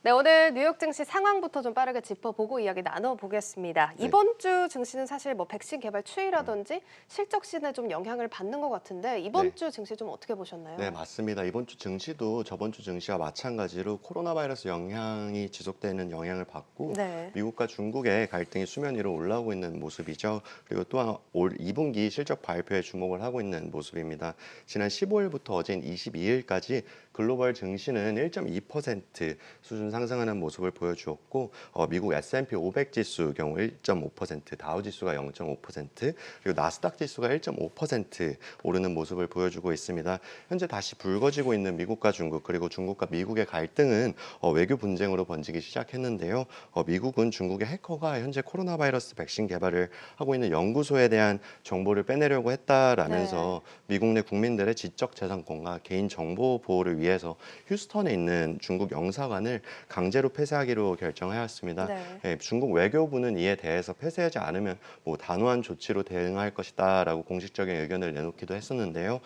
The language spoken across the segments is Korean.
네, 오늘 뉴욕 증시 상황부터 좀 빠르게 짚어보고 이야기 나눠보겠습니다. 네. 이번 주 증시는 사실 뭐 백신 개발 추이라든지 실적 시즌에 좀 영향을 받는 것 같은데 이번 네. 주 증시 좀 어떻게 네, 보셨나요? 맞습니다. 이번 주 증시도 저번 주 증시와 마찬가지로 코로나 바이러스 영향이 지속되는 영향을 받고 네. 미국과 중국의 갈등이 수면 위로 올라오고 있는 모습이죠. 그리고 또한 올 2분기 실적 발표에 주목을 하고 있는 모습입니다. 지난 15일부터 어제인 22일까지 글로벌 증시는 1.2% 수준 상승하는 모습을 보여주었고 미국 S&P 500 지수 경우 1.5%, 다우 지수가 0.5%, 그리고 나스닥 지수가 1.5% 오르는 모습을 보여주고 있습니다. 현재 다시 불거지고 있는 미국과 중국 그리고 중국과 미국의 갈등은 외교 분쟁으로 번지기 시작했는데요. 미국은 중국의 해커가 현재 코로나 바이러스 백신 개발을 하고 있는 연구소에 대한 정보를 빼내려고 네. 했다라면서 미국 내 국민들의 지적 재산권과 개인 정보 보호를 위해서 휴스턴에 있는 중국 영사관을 강제로 폐쇄하기로 결정하였습니다. 네. 예, 중국 외교부는 이에 대해서 폐쇄하지 않으면 뭐 단호한 조치로 대응할 것이다라고 공식적인 의견을 내놓기도 했었는데요.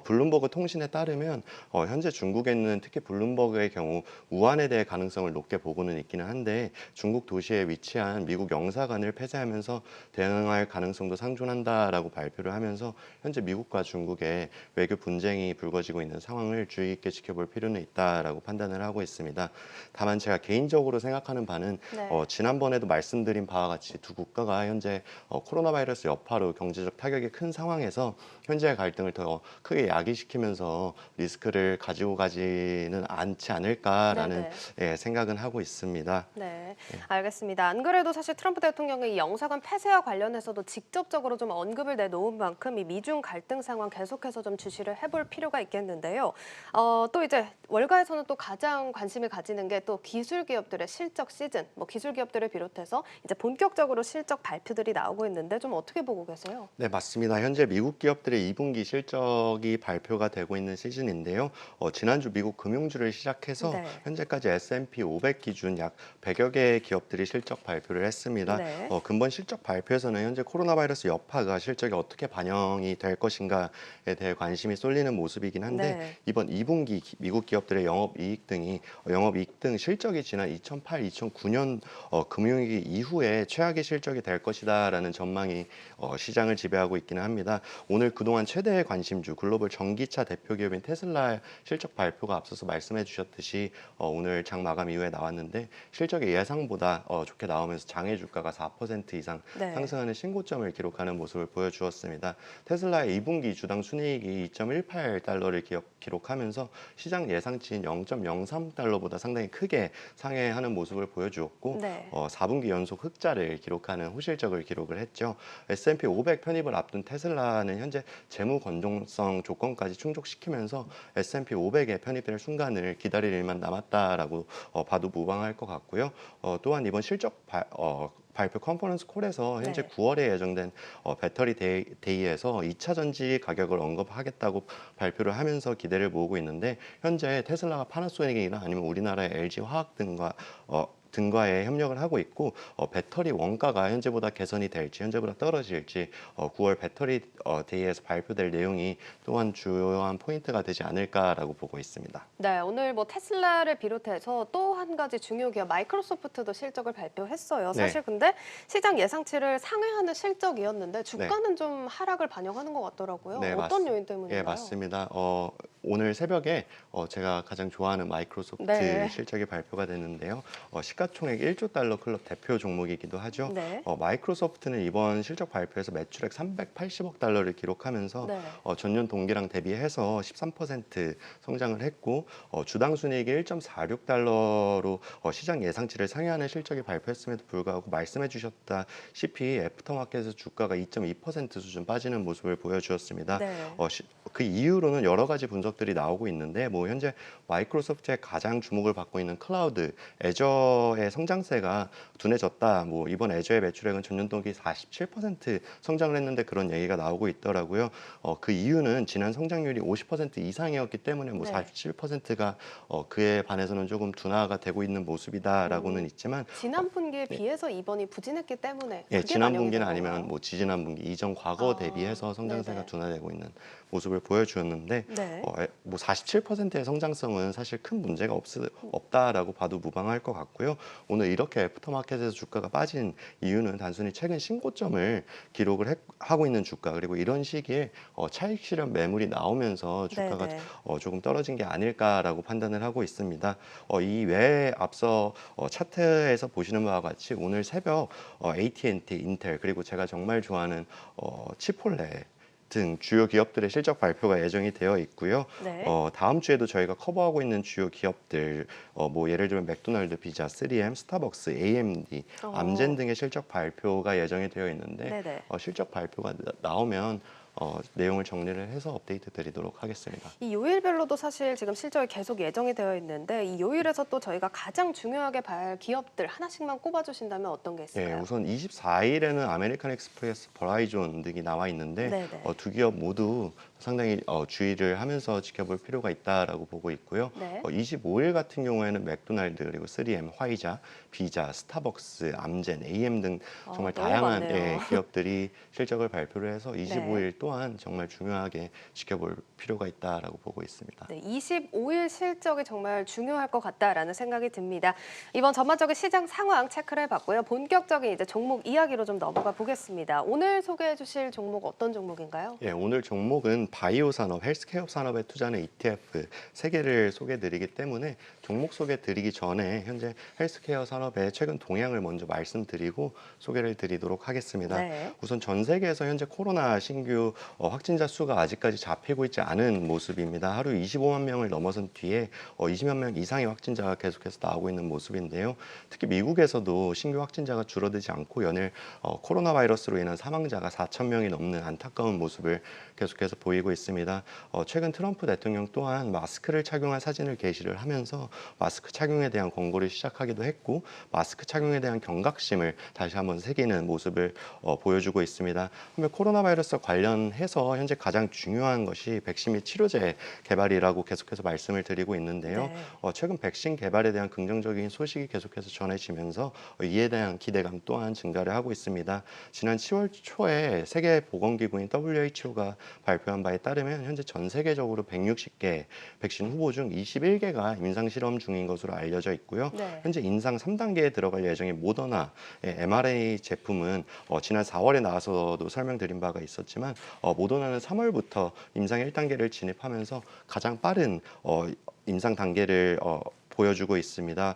블룸버그 통신에 따르면 현재 중국에는 특히 블룸버그의 경우 우한에 대해 가능성을 높게 보고는 있기는 한데 중국 도시에 위치한 미국 영사관을 폐쇄하면서 대응할 가능성도 상존한다라고 발표를 하면서 현재 미국과 중국의 외교 분쟁이 불거지고 있는 상황을 주의 깊게 지켜볼 필요는 있다라고 판단을 하고 있습니다. 다만 제가 개인적으로 생각하는 바는 네. 지난번에도 말씀드린 바와 같이 두 국가가 현재 코로나 바이러스 여파로 경제적 타격이 큰 상황에서 현재의 갈등을 더 크게 야기시키면서 리스크를 가지고 가지는 않지 않을까라는 네네. 생각은 하고 있습니다. 네, 네. 알겠습니다. 안 그래도 사실 트럼프 대통령이 이 영사관 폐쇄와 관련해서도 직접적으로 좀 언급을 내놓은 만큼 이 미중 갈등 상황 계속해서 좀 주시를 해볼 필요가 있겠는데요. 또 이제 월가에서는 또 가장 관심을 가지는 게 또 기술 기업들의 실적 시즌, 뭐 기술 기업들을 비롯해서 이제 본격적으로 실적 발표들이 나오고 있는데 좀 어떻게 보고 계세요? 네, 맞습니다. 현재 미국 기업들의 2분기 실적이 발표가 되고 있는 시즌인데요. 지난주 미국 금융주를 시작해서 네. 현재까지 S&P 500 기준 약 100여 개의 기업들이 실적 발표를 했습니다. 네. 근본 실적 발표에서는 현재 코로나 바이러스 여파가 실적에 어떻게 반영이 될 것인가에 대해 관심이 쏠리는 모습이긴 한데 네. 이번 2분기 미국 기업들의 영업이익 등 실적이 지난 2008, 2009년 금융위기 이후에 최악의 실적이 될 것이다라는 전망이 시장을 지배하고 있기는 합니다. 오늘 그동안 최대의 관심주 글로벌 전기차 대표 기업인 테슬라 실적 발표가 앞서서 말씀해 주셨듯이 오늘 장 마감 이후에 나왔는데 실적이 예상보다 좋게 나오면서 장외 주가가 4% 이상 네. 상승하는 신고점을 기록하는 모습을 보여주었습니다. 테슬라의 2분기 주당 순이익이 2.18달러를 기록하면서 시장 예상치인 0.03달러보다 상당히 크게 상회하는 모습을 보여주었고 네. 4분기 연속 흑자를 기록하는 호실적을 기록을 했죠. S&P 500 편입을 앞둔 테슬라는 현재 재무 건전성 조건까지 충족시키면서 S&P 500에 편입될 순간을 기다릴 일만 남았다라고 봐도 무방할 것 같고요. 또한 이번 발표 컨퍼런스 콜에서 현재 네. 9월에 예정된 배터리 데이에서 2차 전지 가격을 언급하겠다고 발표를 하면서 기대를 모으고 있는데 현재 테슬라가 파나소닉이나 아니면 우리나라의 LG 화학 등과의 협력을 하고 있고 배터리 원가가 현재보다 개선이 될지 현재보다 떨어질지 9월 배터리 데이에서 발표될 내용이 또한 주요한 포인트가 되지 않을까라고 보고 있습니다. 네, 오늘 뭐 테슬라를 비롯해서 또 한 가지 중요 기업 마이크로소프트도 실적을 발표했어요. 네, 사실 근데 시장 예상치를 상회하는 실적이었는데 네. 주가는 좀 하락을 반영하는 것 같더라고요. 네, 어떤 요인 예, 때문인가요? 맞습니다. 오늘 새벽에 제가 가장 좋아하는 마이크로소프트 네. 실적이 발표가 됐는데요. 시가총액 1조 달러 클럽 대표 종목이기도 하죠. 네. 마이크로소프트는 이번 실적 발표에서 매출액 380억 달러를 기록하면서 네. 전년 동기랑 대비해서 13% 성장을 했고 주당 순이익이 1.46달러로 시장 예상치를 상회하는 실적이 발표했음에도 불구하고 말씀해 주셨다시피 애프터마켓에서 주가가 2.2% 수준 빠지는 모습을 보여주었습니다. 네. 그 이후로는 여러 가지 분석들이 나오고 있는데 뭐 현재 마이크로소프트의 가장 주목을 받고 있는 클라우드, 애저의 성장세가 둔해졌다. 뭐 이번 애저의 매출액은 전년 동기 47% 성장을 했는데 그런 얘기가 나오고 있더라고요. 그 이유는 지난 성장률이 50% 이상이었기 때문에 뭐 네. 47%가 그에 반해서는 조금 둔화가 되고 있는 모습이다라고는 있지만 지난 분기에 네. 비해서 이번이 부진했기 때문에 예, 그게 지난 반영이 된 분기는 아니면 건가요? 뭐 지지난 분기 이전 과거 대비해서 성장세가 네네. 둔화되고 있는 모습을 보여주었는데 네. 뭐 47%의 성장성은 사실 큰 문제가 없다라고 봐도 무방할 것 같고요. 오늘 이렇게 애프터마켓에서 주가가 빠진 이유는 단순히 최근 신고점을 기록을 하고 있는 주가 그리고 이런 시기에 차익 실현 매물이 나오면서 주가가 네네. 조금 떨어진 게 아닐까라고 판단을 하고 있습니다. 이 외에 앞서 차트에서 보시는 바와 같이 오늘 새벽 AT&T, 인텔 그리고 제가 정말 좋아하는 치폴레 등 주요 기업들의 실적 발표가 예정이 되어 있고요. 네. 다음 주에도 저희가 커버하고 있는 주요 기업들, 뭐 예를 들면 맥도날드, 피자, 3M, 스타벅스, AMD, 암젠 어, 등의 실적 발표가 예정이 되어 있는데 네네. 실적 발표가 나오면 내용을 정리를 해서 업데이트 드리도록 하겠습니다. 이 요일별로도 사실 지금 실적이 계속 예정이 되어 있는데 이 요일에서 또 저희가 가장 중요하게 봐야 할 기업들 하나씩만 꼽아주신다면 어떤 게 예, 있을까요? 우선 24일에는 아메리칸 익스프레스, 버라이존 등이 나와 있는데 네네. 두 기업 모두 상당히 주의를 하면서 지켜볼 필요가 있다라고 보고 있고요. 네. 25일 같은 경우에는 맥도날드 그리고 3M, 화이자, 비자, 스타벅스, 암젠, AM 등 정말 너무 다양한 많네요. 기업들이 실적을 발표를 해서 네. 25일 또한 정말 중요하게 지켜볼 필요가 있다라고 보고 있습니다. 네, 25일 실적이 정말 중요할 것 같다라는 생각이 듭니다. 이번 전반적인 시장 상황 체크를 해봤고요. 본격적인 이제 종목 이야기로 좀 넘어가 보겠습니다. 오늘 소개해 주실 종목 어떤 종목인가요? 예, 오늘 종목은 바이오 산업, 헬스케어 산업에 투자하는 ETF 세 개를 소개드리기 때문에 종목 소개드리기 전에 현재 헬스케어 산업의 최근 동향을 먼저 말씀드리고 소개를 드리도록 하겠습니다. 네. 우선 전 세계에서 현재 코로나 신규 확진자 수가 아직까지 잡히고 있지 않은 모습입니다. 하루 25만 명을 넘어선 뒤에 20만 명 이상의 확진자가 계속해서 나오고 있는 모습인데요. 특히 미국에서도 신규 확진자가 줄어들지 않고 연일 코로나 바이러스로 인한 사망자가 4천 명이 넘는 안타까운 모습을 계속해서 보이고 있습니다. 최근 트럼프 대통령 또한 마스크를 착용한 사진을 게시를 하면서 마스크 착용에 대한 권고를 시작하기도 했고 마스크 착용에 대한 경각심을 다시 한번 새기는 모습을 보여주고 있습니다. 그러면 코로나 바이러스와 관련해서 현재 가장 중요한 것이 백신 및 치료제 개발이라고 계속해서 말씀을 드리고 있는데요. 네. 최근 백신 개발에 대한 긍정적인 소식이 계속해서 전해지면서 이에 대한 기대감 또한 증가를 하고 있습니다. 지난 10월 초에 세계보건기구인 WHO가 발표한 바에 따르면 현재 전 세계적으로 160개 백신 후보 중 21개가 임상 실험 중인 것으로 알려져 있고요. 네. 현재 임상 3단계에 들어갈 예정인 모더나의 mRNA 제품은 지난 4월에 나와서도 설명드린 바가 있었지만 모더나는 3월부터 임상 1단계를 진입하면서 가장 빠른 임상 단계를 보여주고 있습니다.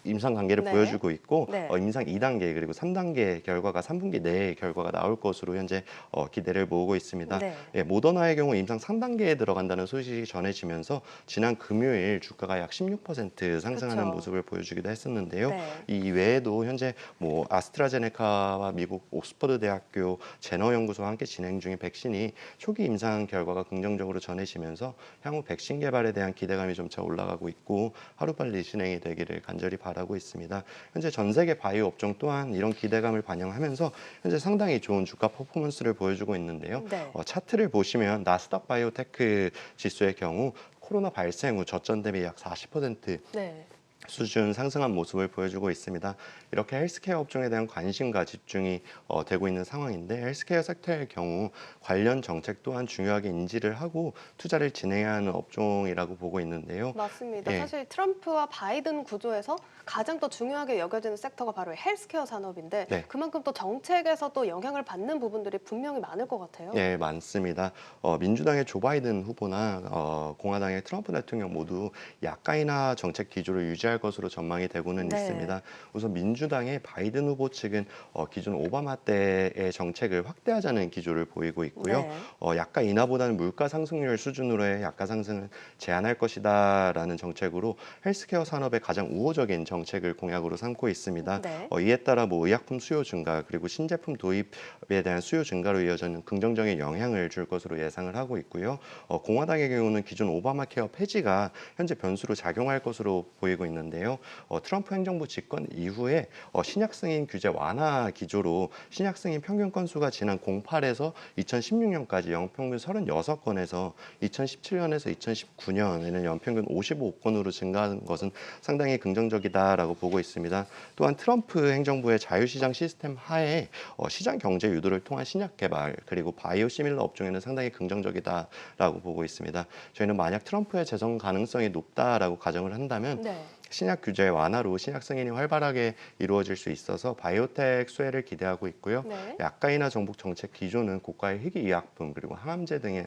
임상 단계를 네. 보여주고 있고 네. 임상 2단계 그리고 3단계 결과가 3분기 내에 결과가 나올 것으로 현재 기대를 모으고 있습니다. 네. 예, 모더나의 경우 임상 3단계에 들어간다는 소식이 전해지면서 지난 금요일 주가가 약 16% 상승하는 그쵸. 모습을 보여주기도 했었는데요. 네. 이 외에도 현재 뭐 아스트라제네카와 미국 옥스퍼드 대학교 제너 연구소와 함께 진행 중인 백신이 초기 임상 결과가 긍정적으로 전해지면서 향후 백신 개발에 대한 기대감이 점차 올라가고 있고 하루빨리 진행이 되기를 간절히 바라고 있습니다. 현재 전 세계 바이오 업종 또한 이런 기대감을 반영하면서 현재 상당히 좋은 주가 퍼포먼스를 보여주고 있는데요. 네. 차트를 보시면 나스닥 바이오테크 지수의 경우 코로나 발생 후 저점 대비 약 40% 네. 수준 상승한 모습을 보여주고 있습니다. 이렇게 헬스케어 업종에 대한 관심과 집중이 되고 있는 상황인데 헬스케어 섹터의 경우 관련 정책 또한 중요하게 인지를 하고 투자를 진행해야 하는 업종이라고 보고 있는데요. 맞습니다. 예. 사실 트럼프와 바이든 구조에서 가장 또 중요하게 여겨지는 섹터가 바로 헬스케어 산업인데 네. 그만큼 또 정책에서 또 영향을 받는 부분들이 분명히 많을 것 같아요. 네, 많습니다. 민주당의 조 바이든 후보나 공화당의 트럼프 대통령 모두 약간이나 정책 기조를 유지할 것으로 전망이 되고는 네. 있습니다. 우선 민주당의 바이든 후보 측은 기존 오바마 때의 정책을 확대하자는 기조를 보이고 있고요. 네. 약가 인하보다는 물가 상승률 수준으로의 약가 상승을 제한할 것이다라는 정책으로 헬스케어 산업의 가장 우호적인 정책을 공약으로 삼고 있습니다. 네. 이에 따라 뭐 의약품 수요 증가 그리고 신제품 도입에 대한 수요 증가로 이어지는 긍정적인 영향을 줄 것으로 예상을 하고 있고요. 공화당의 경우는 기존 오바마 케어 폐지가 현재 변수로 작용할 것으로 보이고 있는 있는데요. 트럼프 행정부 집권 이후에 신약 승인 규제 완화 기조로 신약 승인 평균 건수가 지난 08에서 2016년까지 연평균 36건에서 2017년에서 2019년에는 연평균 55건으로 증가한 것은 상당히 긍정적이다라고 보고 있습니다. 또한 트럼프 행정부의 자유시장 시스템 하에 시장 경제 유도를 통한 신약 개발 그리고 바이오 시밀러 업종에는 상당히 긍정적이다라고 보고 있습니다. 저희는 만약 트럼프의 재선 가능성이 높다라고 가정을 한다면 네. 신약 규제 완화로 신약 승인이 활발하게 이루어질 수 있어서 바이오텍 수혜를 기대하고 있고요. 네. 약가이나 정복 정책 기조는 고가의 희귀의약품 그리고 항암제 등의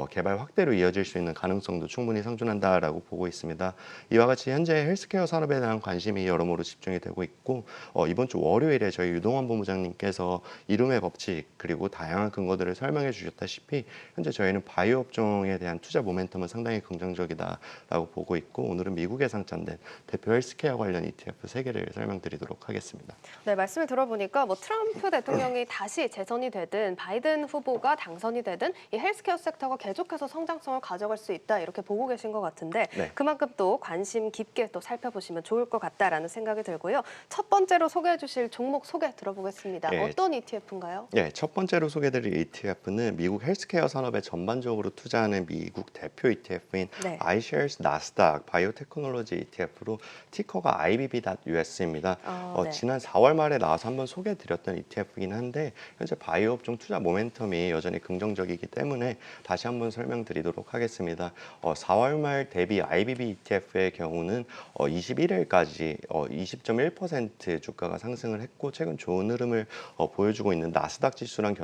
개발 확대로 이어질 수 있는 가능성도 충분히 상존한다라고 보고 있습니다. 이와 같이 현재 헬스케어 산업에 대한 관심이 여러모로 집중이 되고 있고 이번 주 월요일에 저희 유동환 본부장님께서 이름의 법칙 그리고 다양한 근거들을 설명해 주셨다시피 현재 저희는 바이오 업종에 대한 투자 모멘텀은 상당히 긍정적이다라고 보고 있고 오늘은 미국에 상장된 대표 헬스케어 관련 ETF 3개를 설명드리도록 하겠습니다. 네, 말씀을 들어보니까 뭐 트럼프 대통령이 다시 재선이 되든 바이든 후보가 당선이 되든 이 헬스케어 섹터가 계속해서 성장성을 가져갈 수 있다 이렇게 보고 계신 것 같은데 네. 그만큼 또 관심 깊게 또 살펴보시면 좋을 것 같다라는 생각이 들고요. 첫 번째로 소개해 주실 종목 소개 들어보겠습니다. 네. 어떤 ETF인가요? 네, 첫 번째로 소개드릴 ETF는 미국 헬스케어 산업에 전반적으로 투자하는 미국 대표 ETF인 네. iShares 나스닥 바이오테크놀로지 ETF로 티커가 IBB.US입니다. 네. 지난 4월 말에 나와서 한번 소개해드렸던 ETF이긴 한데 현재 바이오 업종 투자 모멘텀이 여전히 긍정적이기 때문에 다시 한번 설명드리도록 하겠습니다. 4월 말 대비 IBB ETF의 경우는 21일까지 20.1% 주가가 상승을 했고 최근 좋은 흐름을 보여주고 있는 나스닥 지수랑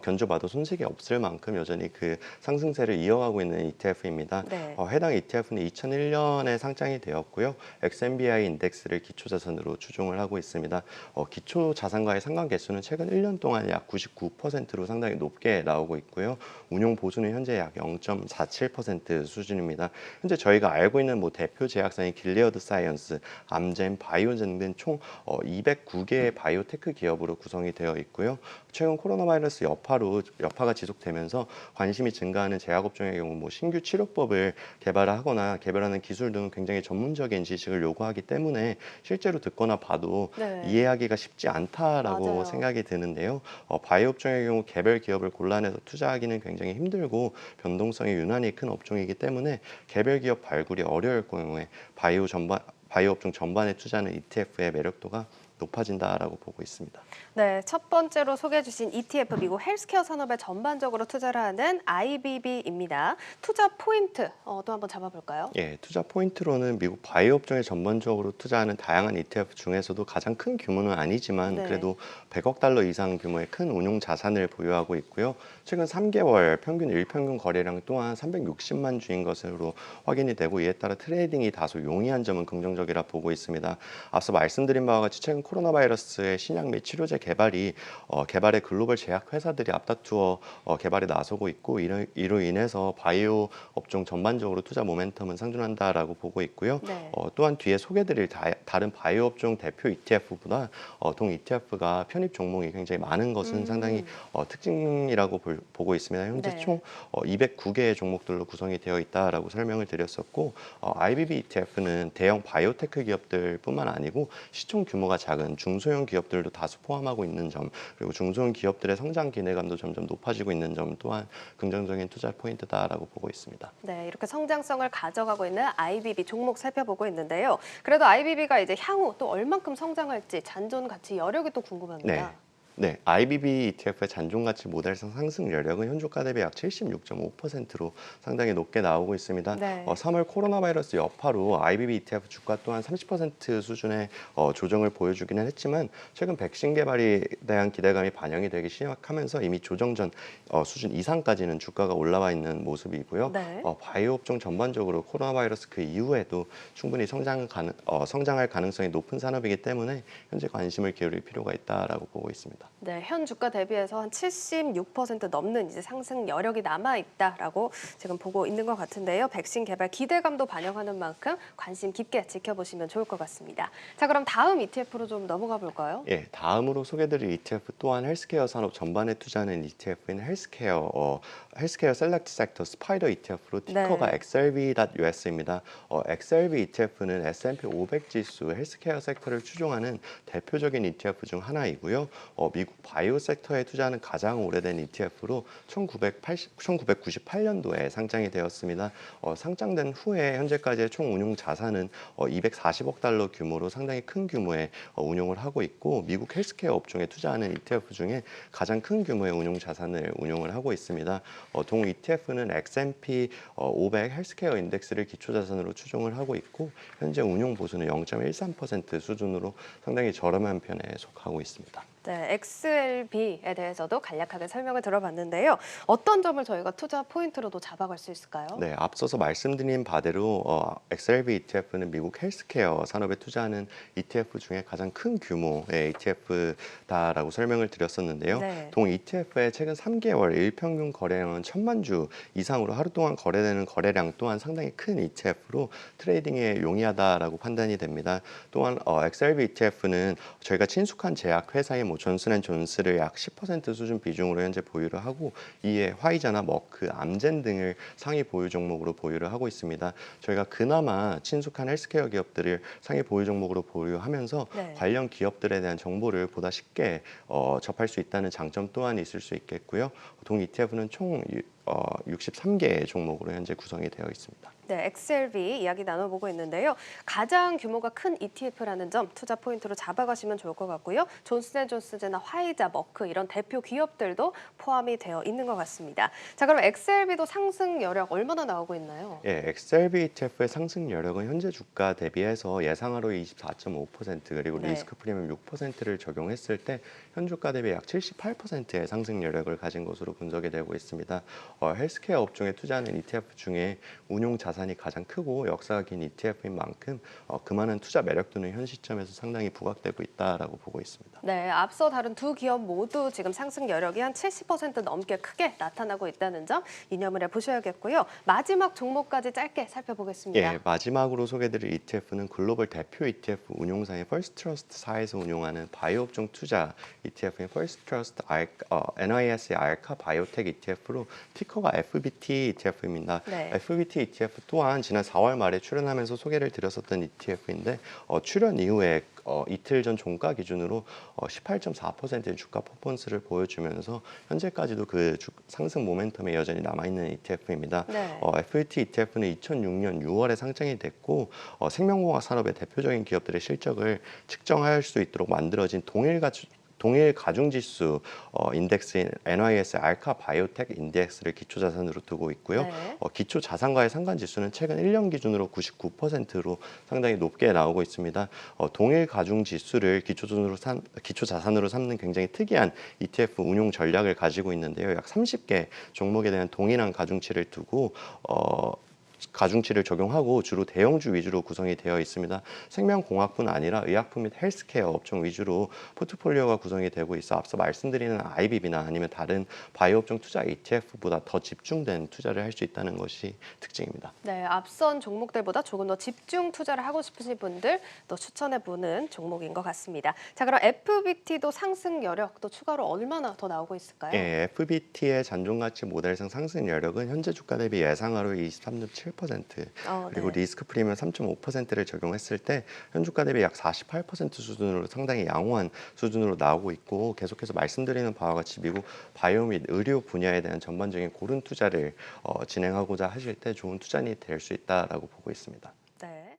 견줘봐도 손색이 없을 만큼 여전히 그 상승세를 이어가고 있는 ETF입니다. 네. 해당 ETF는 2001년에 상장이 되었고요. XNBI 인덱스를 기초자산으로 추종을 하고 있습니다. 기초자산과의 상관계수는 최근 1년 동안 약 99%로 상당히 높게 나오고 있고요. 운용 보수는 현재 약 0.47% 수준입니다. 현재 저희가 알고 있는 뭐 대표 제약사인 길리어드 사이언스, 암젠, 바이오젠 등 총 209개의 바이오테크 기업으로 구성이 되어 있고요. 최근 코로나 바이러스 여파가 지속되면서 관심이 증가하는 제약업종의 경우 뭐 신규 치료법을 개발하거나 개발하는 기술 등 굉장히 전문적인 지식을 요구하기 때문에 실제로 듣거나 봐도 네. 이해하기가 쉽지 않다라고 맞아요. 생각이 드는데요. 바이오 업종의 경우 개별 기업을 골라내서 투자하기는 굉장히 힘들고 변동성이 유난히 큰 업종이기 때문에 개별 기업 발굴이 어려울 경우에 바이오 업종 전반에 투자하는 ETF의 매력도가 높아진다라고 보고 있습니다. 네, 첫 번째로 소개해 주신 ETF 미국 헬스케어 산업에 전반적으로 투자를 하는 IBB입니다. 투자 포인트 또 한번 잡아볼까요? 예, 투자 포인트로는 미국 바이오 업종에 전반적으로 투자하는 다양한 ETF 중에서도 가장 큰 규모는 아니지만 네. 그래도 100억 달러 이상 규모의 큰 운용 자산을 보유하고 있고요. 최근 3개월 평균 일평균 거래량 또한 360만 주인 것으로 확인이 되고 이에 따라 트레이딩이 다소 용이한 점은 긍정적이라 보고 있습니다. 앞서 말씀드린 바와 같이 최근 코로나 바이러스의 신약 및 치료제 개발에 글로벌 제약 회사들이 앞다투어 개발에 나서고 있고 이로 인해서 바이오 업종 전반적으로 투자 모멘텀은 상존한다라고 보고 있고요. 네. 또한 뒤에 소개드릴 다른 바이오 업종 대표 ETF보다 동 ETF가 편입 종목이 굉장히 많은 것은 상당히 특징이라고 보고 있습니다. 현재 네. 총 209개의 종목들로 구성이 되어 있다라고 설명을 드렸었고 IBB ETF는 대형 바이오테크 기업들뿐만 아니고 시총 규모가 작은 중소형 기업들도 다수 포함하고 있는 점 그리고 중소형 기업들의 성장 기대감도 점점 높아지고 있는 점 또한 긍정적인 투자 포인트다라고 보고 있습니다. 네, 이렇게 성장성을 가져가고 있는 IBB 종목 살펴보고 있는데요. 그래도 IBB가 이제 향후 또 얼만큼 성장할지 잔존 가치 여력이 또 궁금합니다. 네, IBB ETF의 잔존가치 모델상 상승 여력은 현주가 대비 약 76.5%로 상당히 높게 나오고 있습니다. 네. 3월 코로나 바이러스 여파로 IBB ETF 주가 또한 30% 수준의 조정을 보여주기는 했지만 최근 백신 개발에 대한 기대감이 반영이 되기 시작하면서 이미 조정 전 수준 이상까지는 주가가 올라와 있는 모습이고요. 네. 바이오 업종 전반적으로 코로나 바이러스 그 이후에도 충분히 성장할 가능성이 높은 산업이기 때문에 현재 관심을 기울일 필요가 있다라고 보고 있습니다. 네, 현 주가 대비해서 한 76% 넘는 이제 상승 여력이 남아 있다라고 지금 보고 있는 것 같은데요. 백신 개발 기대감도 반영하는 만큼 관심 깊게 지켜보시면 좋을 것 같습니다. 자, 그럼 다음 ETF로 좀 넘어가 볼까요? 예, 다음으로 소개드릴 ETF 또한 헬스케어 산업 전반에 투자하는 ETF인 헬스케어 셀렉트 섹터 스파이더 ETF로 티커가 네. XRV.US입니다. XRV ETF는 S&P 500 지수 헬스케어 섹터를 추종하는 대표적인 ETF 중 하나이고요. 미국 바이오 섹터에 투자하는 가장 오래된 ETF로 1998년도에 상장이 되었습니다. 상장된 후에 현재까지의 총 운용 자산은 240억 달러 규모로 상당히 큰 규모의 운용을 하고 있고 미국 헬스케어 업종에 투자하는 ETF 중에 가장 큰 규모의 운용 자산을 운용을 하고 있습니다. 동 ETF는 S&P 500 헬스케어 인덱스를 기초 자산으로 추종을 하고 있고 현재 운용 보수는 0.13% 수준으로 상당히 저렴한 편에 속하고 있습니다. 네, XLB에 대해서도 간략하게 설명을 들어봤는데요. 어떤 점을 저희가 투자 포인트로도 잡아갈 수 있을까요? 네, 앞서서 말씀드린 바대로 XRB ETF는 미국 헬스케어 산업에 투자하는 ETF 중에 가장 큰 규모의 ETF다라고 설명을 드렸었는데요. 네. 동 ETF의 최근 3개월 일평균 거래량은 1,000만 주 이상으로 하루 동안 거래되는 거래량 또한 상당히 큰 ETF로 트레이딩에 용이하다라고 판단이 됩니다. 또한 XRB ETF는 저희가 친숙한 제약 회사인 뭐 존슨앤존스를 약 10% 수준 비중으로 현재 보유를 하고 이에 화이자나 머크, 암젠 등을 상위 보유 종목으로 보유를 하고 있습니다. 저희가 그나마 친숙한 헬스케어 기업들을 상위 보유 종목으로 보유하면서 네. 관련 기업들에 대한 정보를 보다 쉽게 접할 수 있다는 장점 또한 있을 수 있겠고요. 동 ETF는 총 63개의 종목으로 현재 구성이 되어 있습니다. 네, XLV 이야기 나눠보고 있는데요. 가장 규모가 큰 ETF라는 점 투자 포인트로 잡아가시면 좋을 것 같고요. 존슨앤존슨제나 화이자, 머크 이런 대표 기업들도 포함이 되어 있는 것 같습니다. 자, 그럼 XLV도 상승 여력 얼마나 나오고 있나요? 예, XLB ETF의 상승 여력은 현재 주가 대비해서 예상하로의 24.5% 그리고 네. 리스크 프리미엄 6%를 적용했을 때 현주가 대비 약 78%의 상승 여력을 가진 것으로 분석이 되고 있습니다. 헬스케어 업종에 투자하는 ETF 중에 운용 자산이 가장 크고 역사가 긴 ETF인 만큼 그만한 투자 매력도는 현 시점에서 상당히 부각되고 있다라고 보고 있습니다. 네, 앞서 다룬 두 기업 모두 지금 상승 여력이 한 70% 넘게 크게 나타나고 있다는 점 이념을 해보셔야겠고요. 마지막 종목까지 짧게 살펴보겠습니다. 예, 마지막으로 소개드릴 ETF는 글로벌 대표 ETF 운용사인 퍼스트트러스트사에서 운용하는 바이오 업종 투자 ETF인 퍼스트트러스트 NIS의 알카 바이오텍 ETF로 티커가 FBT ETF입니다. 네. FBT ETF 또한 지난 4월 말에 출연하면서 소개를 드렸었던 ETF인데 출연 이후에 이틀 전 종가 기준으로 18.4%의 주가 퍼포먼스를 보여주면서 현재까지도 그 상승 모멘텀에 여전히 남아있는 ETF입니다. 네. FBT ETF는 2006년 6월에 상장이 됐고 생명공학 산업의 대표적인 기업들의 실적을 측정할 수 있도록 만들어진 동일 가중지수 인덱스인 NYS 알카 바이오텍 인덱스를 기초 자산으로 두고 있고요. 네. 기초 자산과의 상관 지수는 최근 1년 기준으로 99%로 상당히 높게 나오고 있습니다. 동일 가중 지수를 기초 자산으로 삼는 굉장히 특이한 ETF 운용 전략을 가지고 있는데요. 약 30개 종목에 대한 동일한 가중치를 두고 가중치를 적용하고 주로 대형주 위주로 구성이 되어 있습니다. 생명공학뿐 아니라 의약품 및 헬스케어 업종 위주로 포트폴리오가 구성이 되고 있어 앞서 말씀드리는 IBB나 아니면 다른 바이오 업종 투자 ETF보다 더 집중된 투자를 할 수 있다는 것이 특징입니다. 네, 앞선 종목들보다 조금 더 집중 투자를 하고 싶으신 분들 또 추천해보는 종목인 것 같습니다. 자, 그럼 FBT도 상승 여력 또 추가로 얼마나 더 나오고 있을까요? 예, FBT의 잔존가치 모델상 상승 여력은 현재 주가 대비 예상하로 23.7% 그리고 네. 리스크 프리미엄 3.5%를 적용했을 때 현주가 대비 약 48% 수준으로 상당히 양호한 수준으로 나오고 있고 계속해서 말씀드리는 바와 같이 미국 바이오 및 의료 분야에 대한 전반적인 고른 투자를 진행하고자 하실 때 좋은 투자니 될 수 있다라고 보고 있습니다.